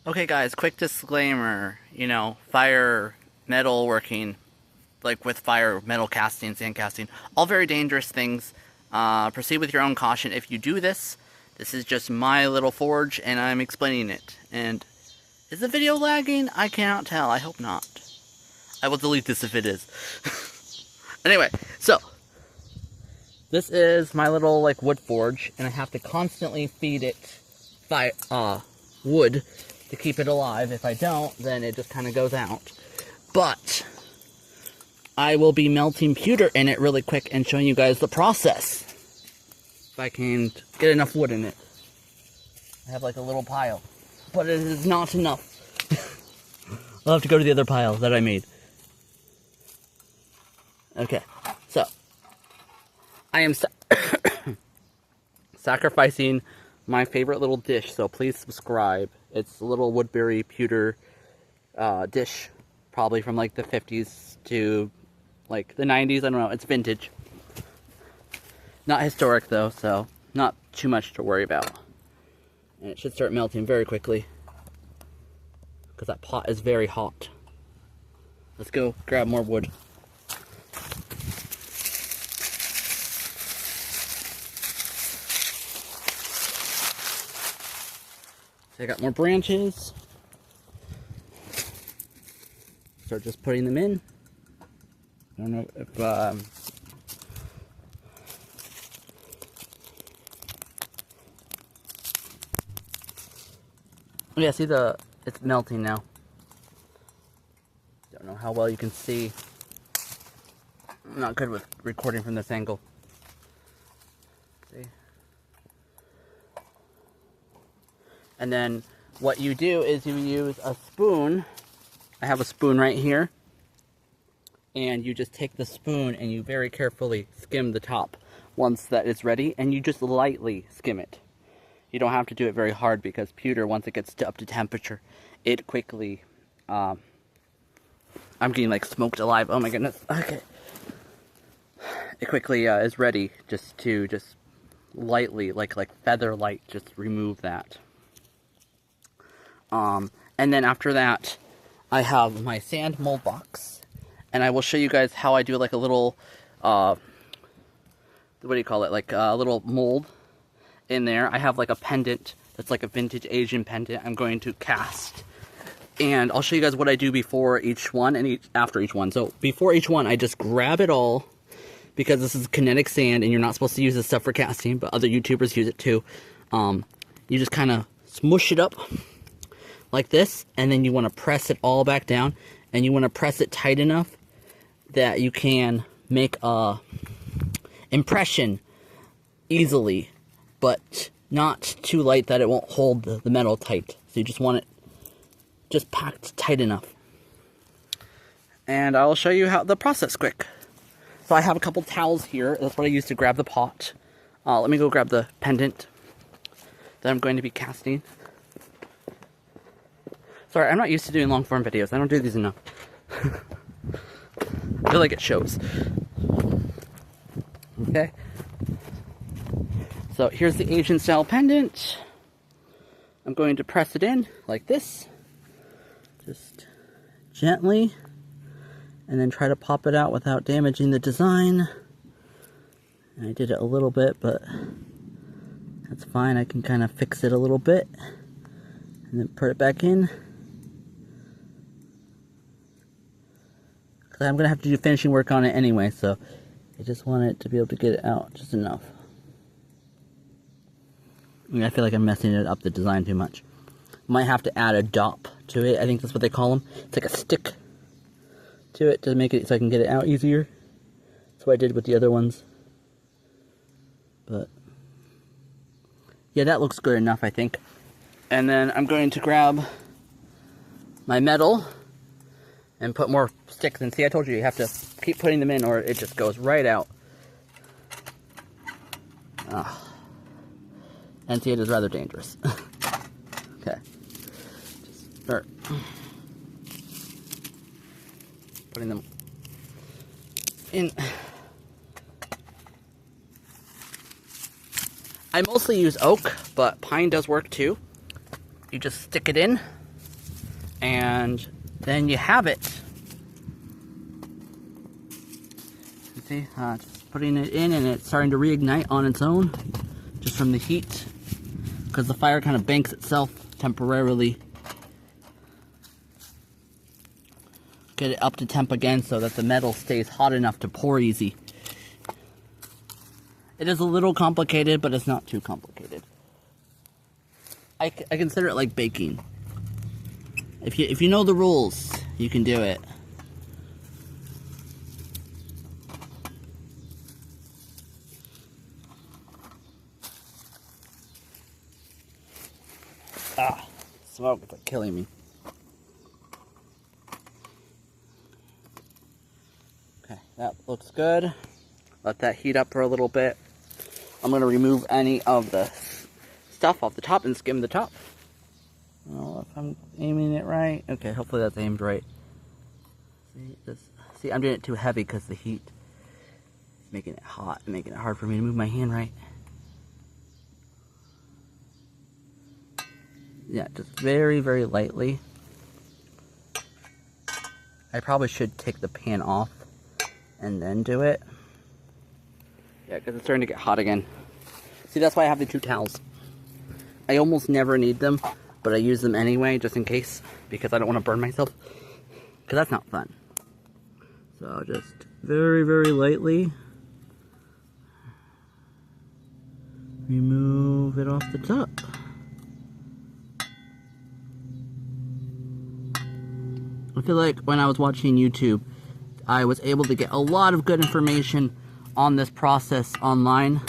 Okay guys, quick disclaimer, fire metal working, like with fire, metal casting, sand casting, all very dangerous things. Proceed with your own caution. If you do this, this is just my little forge and I'm explaining it. And is the video lagging? I cannot tell. I hope not. I will delete this if it is. Anyway, so this is my little wood forge and I have to constantly feed it wood to keep it alive. If I don't, then it just kind of goes out. But I will be melting pewter in it really quick and showing you guys the process. If I can get enough wood in it. I have like a little pile, but it is not enough. I'll have to go to the other pile that I made. Okay, so I am sacrificing my favorite little dish, so please subscribe. It's a little Woodbury pewter dish, probably from like the 50s to like the 90s. I don't know, it's vintage. Not historic though, so not too much to worry about. And it should start melting very quickly, because that pot is very hot. Let's go grab more wood. So I got more branches. Start just putting them in. I don't know if yeah, see it's melting now. Don't know how well you can see. I'm not good with recording from this angle. See? And then what you do is you use a spoon. I have a spoon right here. And you just take the spoon and you very carefully skim the top once that is ready. And you just lightly skim it. You don't have to do it very hard because pewter, once it gets up to temperature, it quickly... I'm getting like smoked alive. Oh my goodness. Okay. It quickly is ready just to lightly, like feather light, just remove that. And then after that, I have my sand mold box, and I will show you guys how I do like a little, what do you call it? Like a little mold in there. I have like a pendant that's like a vintage Asian pendant I'm going to cast. And I'll show you guys what I do before each one and after each one. So before each one, I just grab it all, because this is kinetic sand and you're not supposed to use this stuff for casting, but other YouTubers use it too. You just kind of smush it up like this, and then you want to press it all back down, and you want to press it tight enough that you can make a impression easily, but not too light that it won't hold the metal tight. So you just want it just packed tight enough. And I'll show you how the process quick. So I have a couple towels here. That's what I use to grab the pot. Let me go grab the pendant that I'm going to be casting. Sorry, I'm not used to doing long form videos. I don't do these enough. I feel like it shows. Okay. So here's the Asian style pendant. I'm going to press it in like this. Just gently. And then try to pop it out without damaging the design. And I did it a little bit, but that's fine. I can kind of fix it a little bit. And then put it back in. Because I'm going to have to do finishing work on it anyway, so I just want it to be able to get it out just enough. I feel like I'm messing it up, the design, too much. Might have to add a dop to it. I think that's what they call them. It's like a stick to it to make it so I can get it out easier. That's what I did with the other ones. But yeah, that looks good enough, I think. And then I'm going to grab my metal and put more sticks in. See, I told you, you have to keep putting them in or it just goes right out. And see, it is rather dangerous. Okay. Just start putting them in. I mostly use oak, but pine does work too. You just stick it in And then you have it. You see, just putting it in, and it's starting to reignite on its own, just from the heat, because the fire kind of banks itself temporarily. Get it up to temp again so that the metal stays hot enough to pour easy. It is a little complicated, but it's not too complicated. I consider it like baking. If you know the rules, you can do it. Ah, smoke is like killing me. Okay, that looks good. Let that heat up for a little bit. I'm going to remove any of the stuff off the top and skim the top. Oh, if I'm aiming it right. Okay, hopefully that's aimed right. See, I'm doing it too heavy because the heat is making it hot and making it hard for me to move my hand right. Yeah, just very, very lightly. I probably should take the pan off and then do it. Yeah, because it's starting to get hot again. See, that's why I have the 2 towels. I almost never need them, but I use them anyway, just in case, because I don't want to burn myself. Because that's not fun. So just very, very lightly remove it off the top. I feel like when I was watching YouTube, I was able to get a lot of good information on this process online.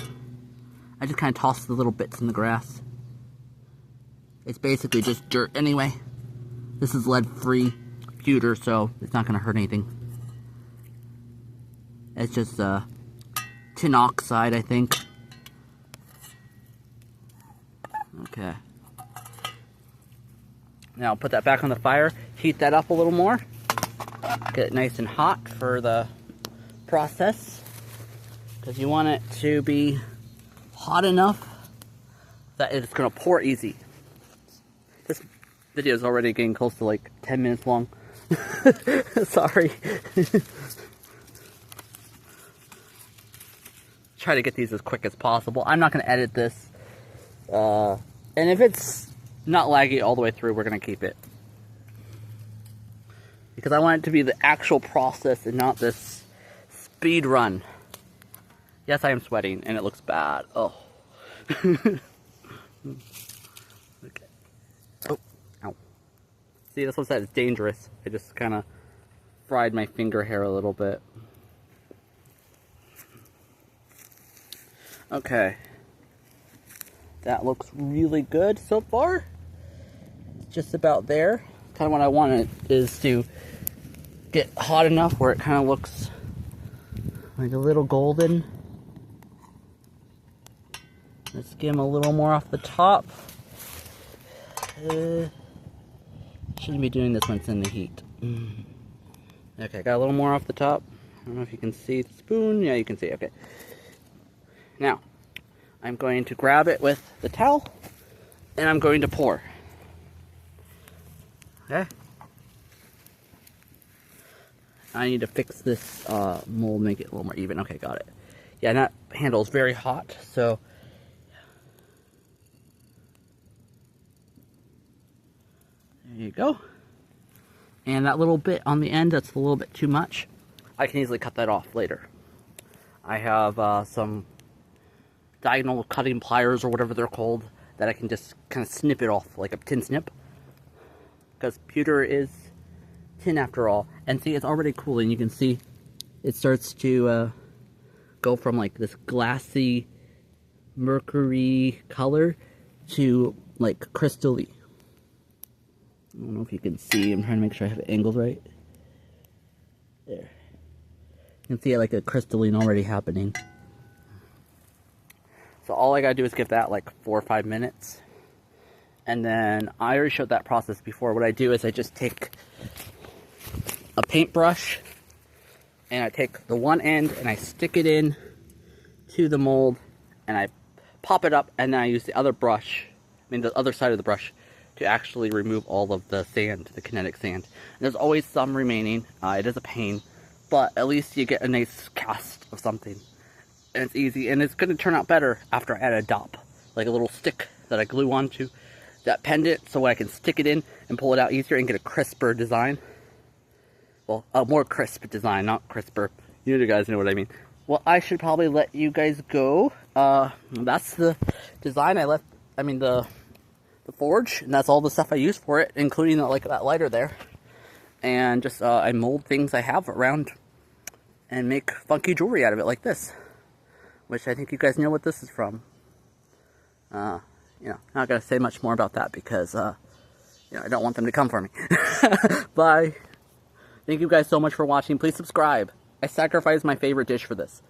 I just kind of tossed the little bits in the grass. It's basically just dirt anyway. This is lead-free pewter, so it's not going to hurt anything. It's just tin oxide, I think. Okay. Now I'll put that back on the fire, heat that up a little more. Get it nice and hot for the process. Because you want it to be hot enough that it's going to pour easy. This video is already getting close to like 10 minutes long. Sorry. Try to get these as quick as possible. I'm not going to edit this. And if it's not laggy all the way through, we're going to keep it. Because I want it to be the actual process and not this speed run. Yes, I am sweating and it looks bad. Oh. Okay. Oh, ow. See, that's what said, it's dangerous. I just kind of fried my finger hair a little bit. Okay. That looks really good so far. It's just about there. Kind of what I wanted is to get hot enough where it kind of looks like a little golden. Let's skim a little more off the top. Shouldn't be doing this when it's in the heat. Okay, got a little more off the top. I don't know if you can see the spoon. Yeah, you can see. Okay. Now, I'm going to grab it with the towel, and I'm going to pour. Okay. I need to fix this mold, make it a little more even. Okay, got it. Yeah, and that handle is very hot, so there you go. And that little bit on the end, that's a little bit too much. I can easily cut that off later. I have some diagonal cutting pliers or whatever they're called that I can just kind of snip it off like a tin snip. Because pewter is tin after all. And see, it's already cooling. You can see it starts to go from like this glassy mercury color to like crystally. I don't know if you can see. I'm trying to make sure I have it angled right. There. You can see like a crystalline already happening. So all I gotta do is give that like 4 or 5 minutes. And then I already showed that process before. What I do is I just take a paintbrush and I take the one end and I stick it in to the mold and I pop it up, and then I use the other brush, the other side of the brush, to actually remove all of the sand, the kinetic sand. And there's always some remaining. It is a pain, but at least you get a nice cast of something. And it's easy, and it's going to turn out better after I add a dop, like a little stick that I glue onto that pendant, so I can stick it in and pull it out easier and get a crisper design. Well, a more crisp design, not crisper. You guys know what I mean. Well, I should probably let you guys go. That's the design I left. I mean the forge, and that's all the stuff I use for it, including like that lighter there. And just I mold things I have around and make funky jewelry out of it, like this. Which I think you guys know what this is from. You know, not gonna say much more about that because, you know, I don't want them to come for me. Bye. Thank you guys so much for watching. Please subscribe. I sacrificed my favorite dish for this.